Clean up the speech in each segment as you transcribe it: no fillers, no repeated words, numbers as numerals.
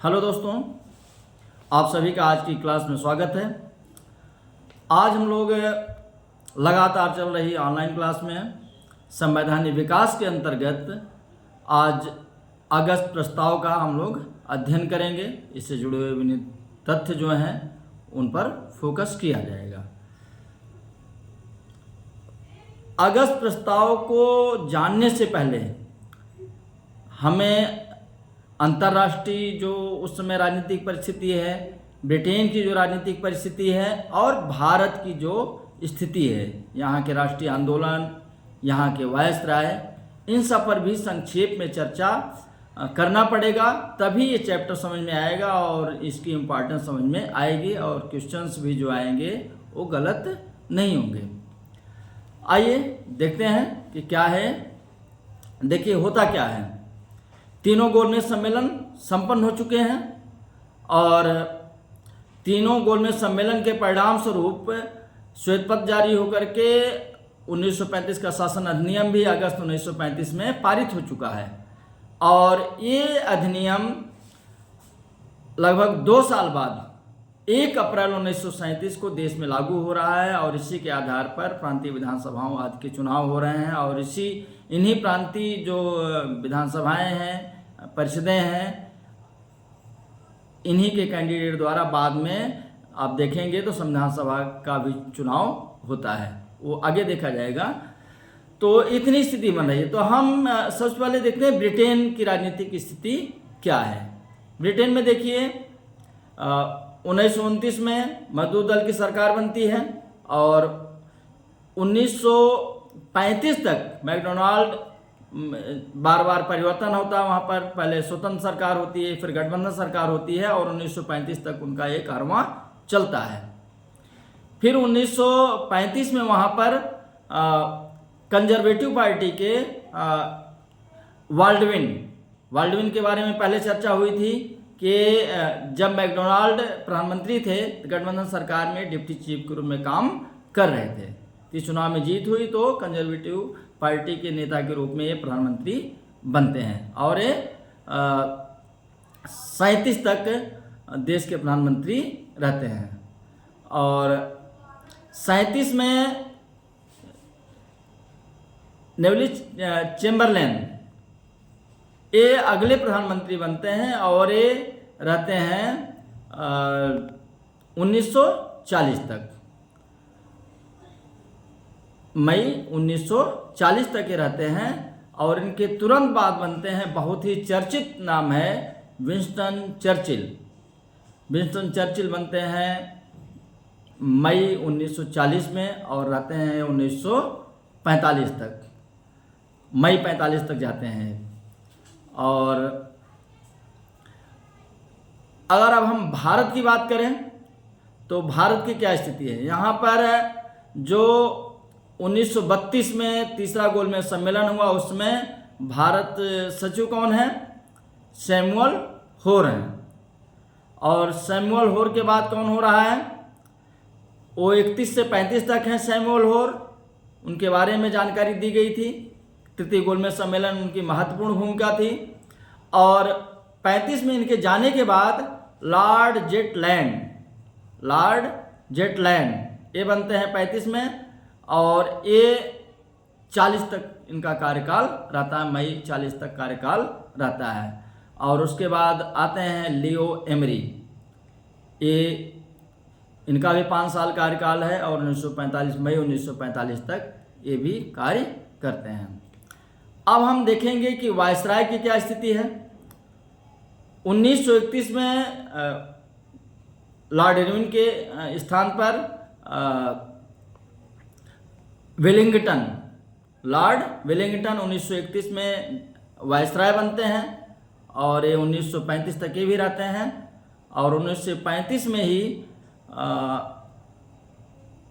Hello दोस्तों, आप सभी का आज की क्लास में स्वागत है। आज हम लोग लगातार चल रही ऑनलाइन क्लास में संवैधानिक विकास के अंतर्गत आज अगस्त प्रस्ताव का हम लोग अध्ययन करेंगे। इससे जुड़े हुए विभिन्न तथ्य जो हैं उन पर फोकस किया जाएगा। अगस्त प्रस्ताव को जानने से पहले हमें अंतर्राष्ट्रीय जो उस समय राजनीतिक परिस्थिति है, ब्रिटेन की जो राजनीतिक परिस्थिति है और भारत की जो स्थिति है, यहाँ के राष्ट्रीय आंदोलन, यहाँ के वायसराय, इन सब पर भी संक्षेप में चर्चा करना पड़ेगा। तभी ये चैप्टर समझ में आएगा और इसकी इम्पोर्टेंस समझ में आएगी और क्वेश्चंस भी जो आएंगे वो गलत नहीं होंगे। आइए देखते हैं कि क्या है। देखिए होता क्या है, तीनों गोलमेज सम्मेलन संपन्न हो चुके हैं और तीनों गोलमेज सम्मेलन के परिणाम स्वरूप श्वेत पत्र जारी होकर के 1935 का शासन अधिनियम भी अगस्त 1935 में पारित हो चुका है और ये अधिनियम लगभग 2 साल बाद 1 अप्रैल 1937 को देश में लागू हो रहा है और इसी के आधार पर प्रांतीय विधानसभाओं आदि के चुनाव हो रहे हैं और इन्हीं प्रांतीय जो विधानसभाएं हैं, परिषदें हैं, इन्हीं के कैंडिडेट द्वारा बाद में आप देखेंगे तो संविधान सभा का भी चुनाव होता है, वो आगे देखा जाएगा। तो इतनी स्थिति बन रही है। तो हम सबसे पहले देखते हैं ब्रिटेन की राजनीतिक स्थिति क्या है। ब्रिटेन में देखिए 1929 में मजदूर दल की सरकार बनती है और 1935 तक मैकडोनाल्ड बार बार परिवर्तन होता है। वहाँ पर पहले स्वतंत्र सरकार होती है, फिर गठबंधन सरकार होती है और 1935 तक उनका एक अरवा चलता है। फिर 1935 में वहाँ पर कंजर्वेटिव पार्टी के वाल्डविन के बारे में पहले चर्चा हुई थी कि जब मैकडोनाल्ड प्रधानमंत्री थे तो गठबंधन सरकार में डिप्टी चीफ के रूप में काम कर रहे थे। इस चुनाव में जीत हुई तो कंजर्वेटिव पार्टी के नेता के रूप में ये प्रधानमंत्री बनते हैं और ये 37 तक देश के प्रधानमंत्री रहते हैं और 37 में नेविल चेम्बरलेन ये अगले प्रधानमंत्री बनते हैं और ये रहते हैं 1940 तक, मई 1940 तक ये रहते हैं और इनके तुरंत बाद बनते हैं, बहुत ही चर्चित नाम है विंस्टन चर्चिल बनते हैं मई 1940 में और रहते हैं 1945 तक, मई 45 तक जाते हैं। और अगर अब हम भारत की बात करें तो भारत की क्या स्थिति है। यहाँ पर जो 1932 में तीसरा गोलमेज सम्मेलन हुआ उसमें भारत सचिव कौन है, सैमुअल होर हैं और सैमुअल होर के बाद कौन हो रहा है, वो 31 से 35 तक हैं सैमुअल होर, उनके बारे में जानकारी दी गई थी। तृतीय गोलमेज सम्मेलन उनकी महत्वपूर्ण भूमिका थी और 35 में इनके जाने के बाद लॉर्ड जेटलैंड ये बनते हैं 35 में और ये 40 तक इनका कार्यकाल रहता है, मई 40 तक कार्यकाल रहता है। और उसके बाद आते हैं लियो एमरी, ये इनका भी 5 साल कार्यकाल है और 1945 मई 1945 तक ये भी कार्य करते हैं। अब हम देखेंगे कि वायसराय की क्या स्थिति है। 1931 में लॉर्ड इरविन के स्थान पर लॉर्ड वेलिंगटन 1931 में वायसराय बनते हैं और ये 1935 तक ये भी रहते हैं और 1935 में ही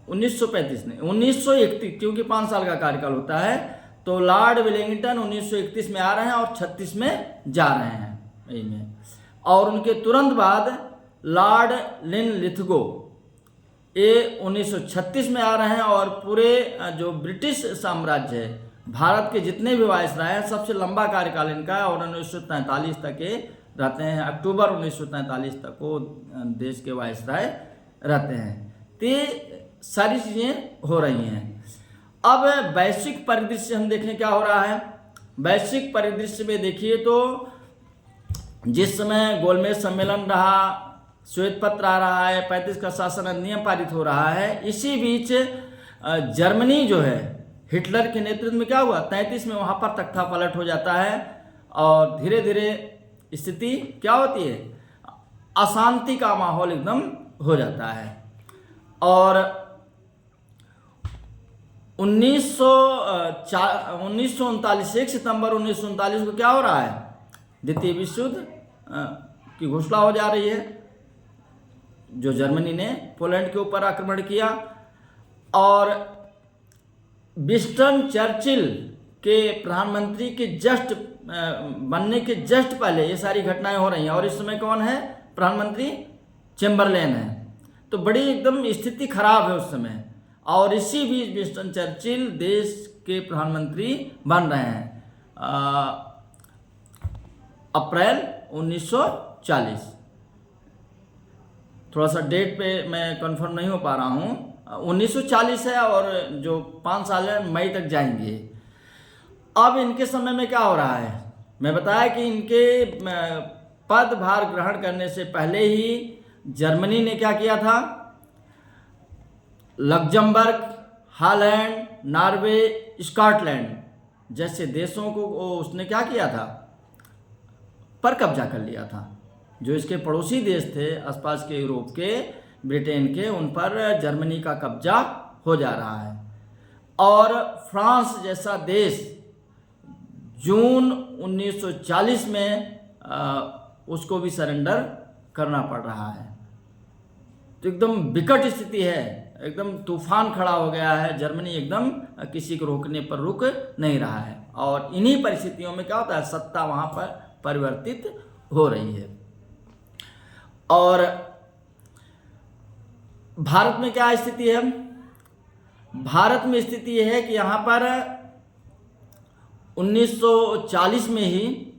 1931 क्योंकि 5 साल का कार्यकाल होता है तो लॉर्ड वेलिंगटन 1931 में आ रहे हैं और 36 में जा रहे हैं मई में। और उनके तुरंत बाद लॉर्ड लिनलिथगो ये 1936 में आ रहे हैं और पूरे जो ब्रिटिश साम्राज्य है, भारत के जितने भी वायसराय हैं सबसे लंबा कार्यकाल इनका है और 1943 तक ये रहते हैं। अक्टूबर 1943 तक वो देश के वायसराय रहते हैं। तो ये सारी चीज़ें हो रही हैं। अब वैश्विक परिदृश्य हम देखें क्या हो रहा है। वैश्विक परिदृश्य में देखिए तो जिस समय गोलमेज सम्मेलन रहा, श्वेत पत्र आ रहा है, 35 का शासन अधिनियम पारित हो रहा है, इसी बीच जर्मनी जो है हिटलर के नेतृत्व में क्या हुआ, 33 में वहाँ पर तख्ता पलट हो जाता है और धीरे धीरे स्थिति क्या होती है, अशांति का माहौल एकदम हो जाता है। और 1939 1 सितंबर 1939 को क्या हो रहा है, द्वितीय विश्व युद्ध की घोषणा हो जा रही है, जो जर्मनी ने पोलैंड के ऊपर आक्रमण किया। और विंस्टन चर्चिल के प्रधानमंत्री के जस्ट बनने के जस्ट पहले ये सारी घटनाएं हो रही हैं। और इस समय कौन है प्रधानमंत्री, चेम्बरलेन है। तो बड़ी एकदम स्थिति खराब है उस समय। और इसी बीच विंस्टन चर्चिल देश के प्रधानमंत्री बन रहे हैं अप्रैल 1940। थोड़ा सा डेट पे मैं कंफर्म नहीं हो पा रहा हूँ, 1940 है और जो 5 साल है मई तक जाएंगे। अब इनके समय में क्या हो रहा है, मैं बताया कि इनके पदभार ग्रहण करने से पहले ही जर्मनी ने क्या किया था, लग्जमबर्ग, हॉलैंड, नॉर्वे, स्कॉटलैंड जैसे देशों को उसने क्या किया था, पर कब्जा कर लिया था। जो इसके पड़ोसी देश थे आसपास के यूरोप के, ब्रिटेन के, उन पर जर्मनी का कब्जा हो जा रहा है। और फ्रांस जैसा देश जून 1940 में उसको भी सरेंडर करना पड़ रहा है। तो एकदम विकट स्थिति है, एकदम तूफान खड़ा हो गया है। जर्मनी एकदम किसी को रोकने पर रुक नहीं रहा है। और इन्हीं परिस्थितियों में क्या होता है, सत्ता वहाँ पर परिवर्तित हो रही है। और भारत में क्या स्थिति है, भारत में स्थिति यह है कि यहाँ पर 1940 में ही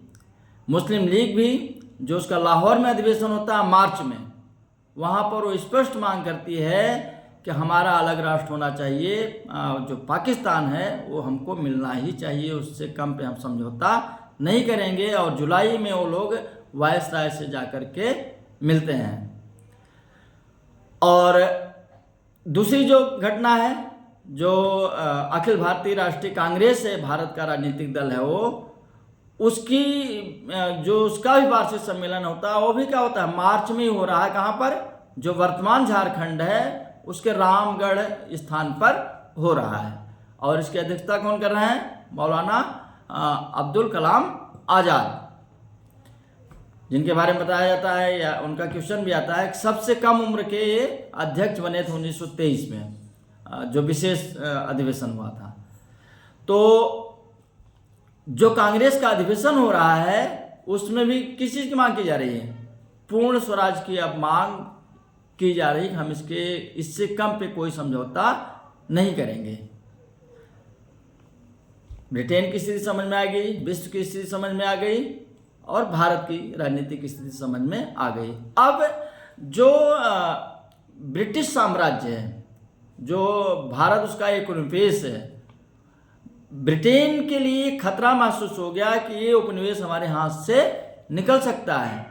मुस्लिम लीग भी, जो उसका लाहौर में अधिवेशन होता है मार्च में, वहाँ पर वो स्पष्ट मांग करती है कि हमारा अलग राष्ट्र होना चाहिए, जो पाकिस्तान है वो हमको मिलना ही चाहिए, उससे कम पे हम समझौता नहीं करेंगे। और जुलाई में वो लोग वायसराय से जाकर के मिलते हैं। और दूसरी जो घटना है, जो अखिल भारतीय राष्ट्रीय कांग्रेस है, भारत का राजनीतिक दल है, वो उसकी जो उसका भी वार्षिक सम्मेलन होता है वो भी क्या होता है, मार्च में ही हो रहा है। कहाँ पर, जो वर्तमान झारखंड है उसके रामगढ़ स्थान पर हो रहा है। और इसकी अध्यक्षता कौन कर रहे हैं, मौलाना अब्दुल कलाम आज़ाद, जिनके बारे में बताया जाता है या उनका क्वेश्चन भी आता है कि सबसे कम उम्र के ये अध्यक्ष बने थे 1923 में, जो विशेष अधिवेशन हुआ था। तो जो कांग्रेस का अधिवेशन हो रहा है उसमें भी किस चीज़ की मांग की जा रही है, पूर्ण स्वराज की अब मांग की जा रही है। हम इससे कम पे कोई समझौता नहीं करेंगे। ब्रिटेन की स्थिति समझ में आ गई, विश्व की स्थिति समझ में आ गई और भारत की राजनीतिक स्थिति समझ में आ गई। अब जो ब्रिटिश साम्राज्य है, जो भारत उसका एक उपनिवेश है, ब्रिटेन के लिए खतरा महसूस हो गया कि ये उपनिवेश हमारे हाथ से निकल सकता है,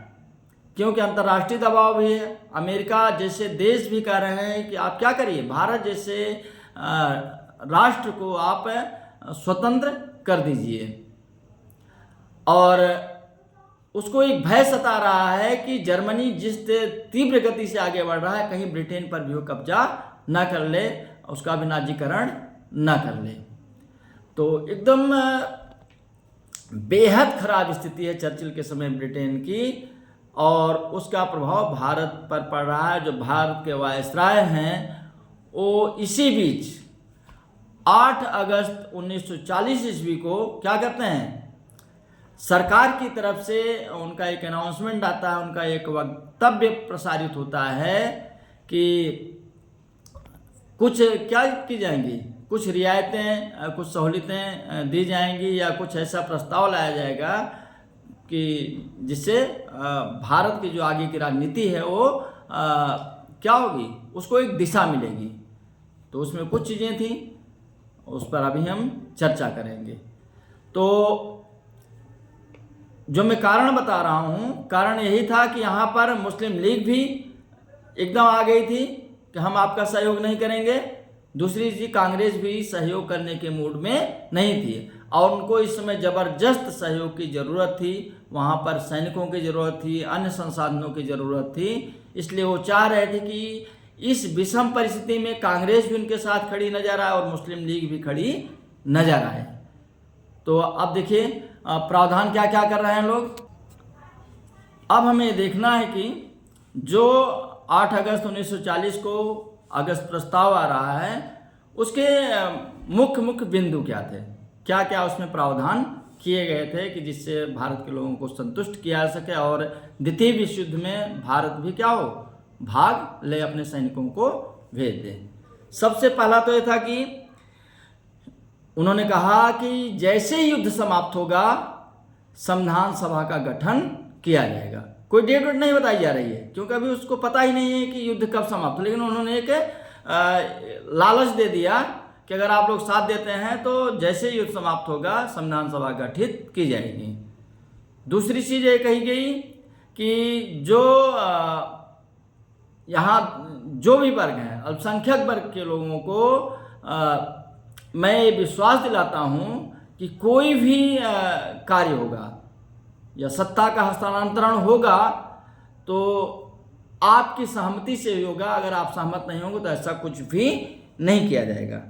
क्योंकि अंतर्राष्ट्रीय दबाव भी है। अमेरिका जैसे देश भी कह रहे हैं कि आप क्या करिए, भारत जैसे राष्ट्र को आप स्वतंत्र कर दीजिए। और उसको एक भय सता रहा है कि जर्मनी जिस तीव्र गति से आगे बढ़ रहा है, कहीं ब्रिटेन पर भी वो कब्जा ना कर ले, उसका भी नाजीकरण ना कर ले। तो एकदम बेहद खराब स्थिति है चर्चिल के समय ब्रिटेन की, और उसका प्रभाव भारत पर पड़ रहा है। जो भारत के वायसराय हैं वो इसी बीच 8 अगस्त 1940 ईस्वी को क्या करते हैं, सरकार की तरफ से उनका एक अनाउंसमेंट आता है, उनका एक वक्तव्य प्रसारित होता है कि कुछ क्या की जाएंगी, कुछ रियायतें, कुछ सहूलियतें दी जाएंगी, या कुछ ऐसा प्रस्ताव लाया जाएगा कि जिससे भारत की जो आगे की राजनीति है वो क्या होगी, उसको एक दिशा मिलेगी। तो उसमें कुछ चीज़ें थी, उस पर अभी हम चर्चा करेंगे। तो जो मैं कारण बता रहा हूँ, कारण यही था कि यहाँ पर मुस्लिम लीग भी एकदम आ गई थी कि हम आपका सहयोग नहीं करेंगे। दूसरी चीज, कांग्रेस भी सहयोग करने के मूड में नहीं थी और उनको इस समय जबरदस्त सहयोग की जरूरत थी। वहाँ पर सैनिकों की जरूरत थी, अन्य संसाधनों की जरूरत थी। इसलिए वो चाह रहे थे कि इस विषम परिस्थिति में कांग्रेस भी उनके साथ खड़ी नजर आए और मुस्लिम लीग भी खड़ी नजर आए। तो अब देखिए प्रावधान क्या क्या कर रहे हैं लोग। अब हमें देखना है कि जो 8 अगस्त 1940 को अगस्त प्रस्ताव आ रहा है, उसके मुख्य बिंदु क्या थे, क्या क्या उसमें प्रावधान किए गए थे कि जिससे भारत के लोगों को संतुष्ट किया जा सके और द्वितीय विश्व युद्ध में भारत भी क्या हो, भाग ले, अपने सैनिकों को भेज दे। सबसे पहला तो यह था कि उन्होंने कहा कि जैसे ही युद्ध समाप्त होगा संविधान सभा का गठन किया जाएगा। कोई डेट वेट नहीं बताई जा रही है क्योंकि अभी उसको पता ही नहीं है कि युद्ध कब समाप्त हो, लेकिन उन्होंने एक लालच दे दिया कि अगर आप लोग साथ देते हैं तो जैसे ही युद्ध समाप्त होगा संविधान सभा गठित की जाएगी। दूसरी चीज़ ये कही गई कि जो यहाँ जो भी वर्ग हैं, अल्पसंख्यक वर्ग के लोगों को मैं ये विश्वास दिलाता हूँ कि कोई भी कार्य होगा या सत्ता का हस्तांतरण होगा तो आपकी सहमति से ही होगा। अगर आप सहमत नहीं होंगे तो ऐसा कुछ भी नहीं किया जाएगा।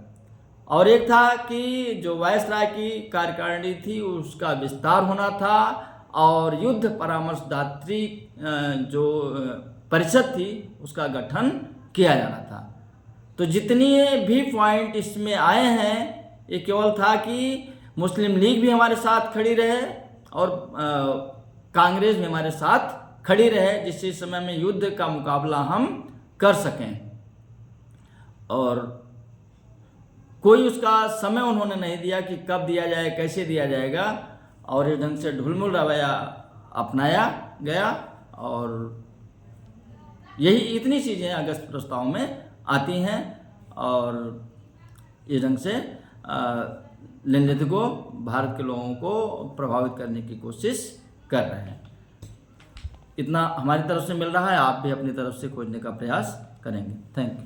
और एक था कि जो वायसराय की कार्यकारिणी थी उसका विस्तार होना था और युद्ध परामर्शदात्री जो परिषद थी उसका गठन किया जाना था। तो जितनी भी पॉइंट इसमें आए हैं ये केवल था कि मुस्लिम लीग भी हमारे साथ खड़ी रहे और कांग्रेस भी हमारे साथ खड़ी रहे, जिससे इस समय में युद्ध का मुकाबला हम कर सकें। और कोई उसका समय उन्होंने नहीं दिया कि कब दिया जाए, कैसे दिया जाएगा, और इस ढंग से ढुलमुल रवैया अपनाया गया। और यही इतनी चीज़ें अगस्त प्रस्ताव में आती हैं और इस ढंग से रणनीति को भारत के लोगों को प्रभावित करने की कोशिश कर रहे हैं। इतना हमारी तरफ से मिल रहा है, आप भी अपनी तरफ से खोजने का प्रयास करेंगे। Thank you.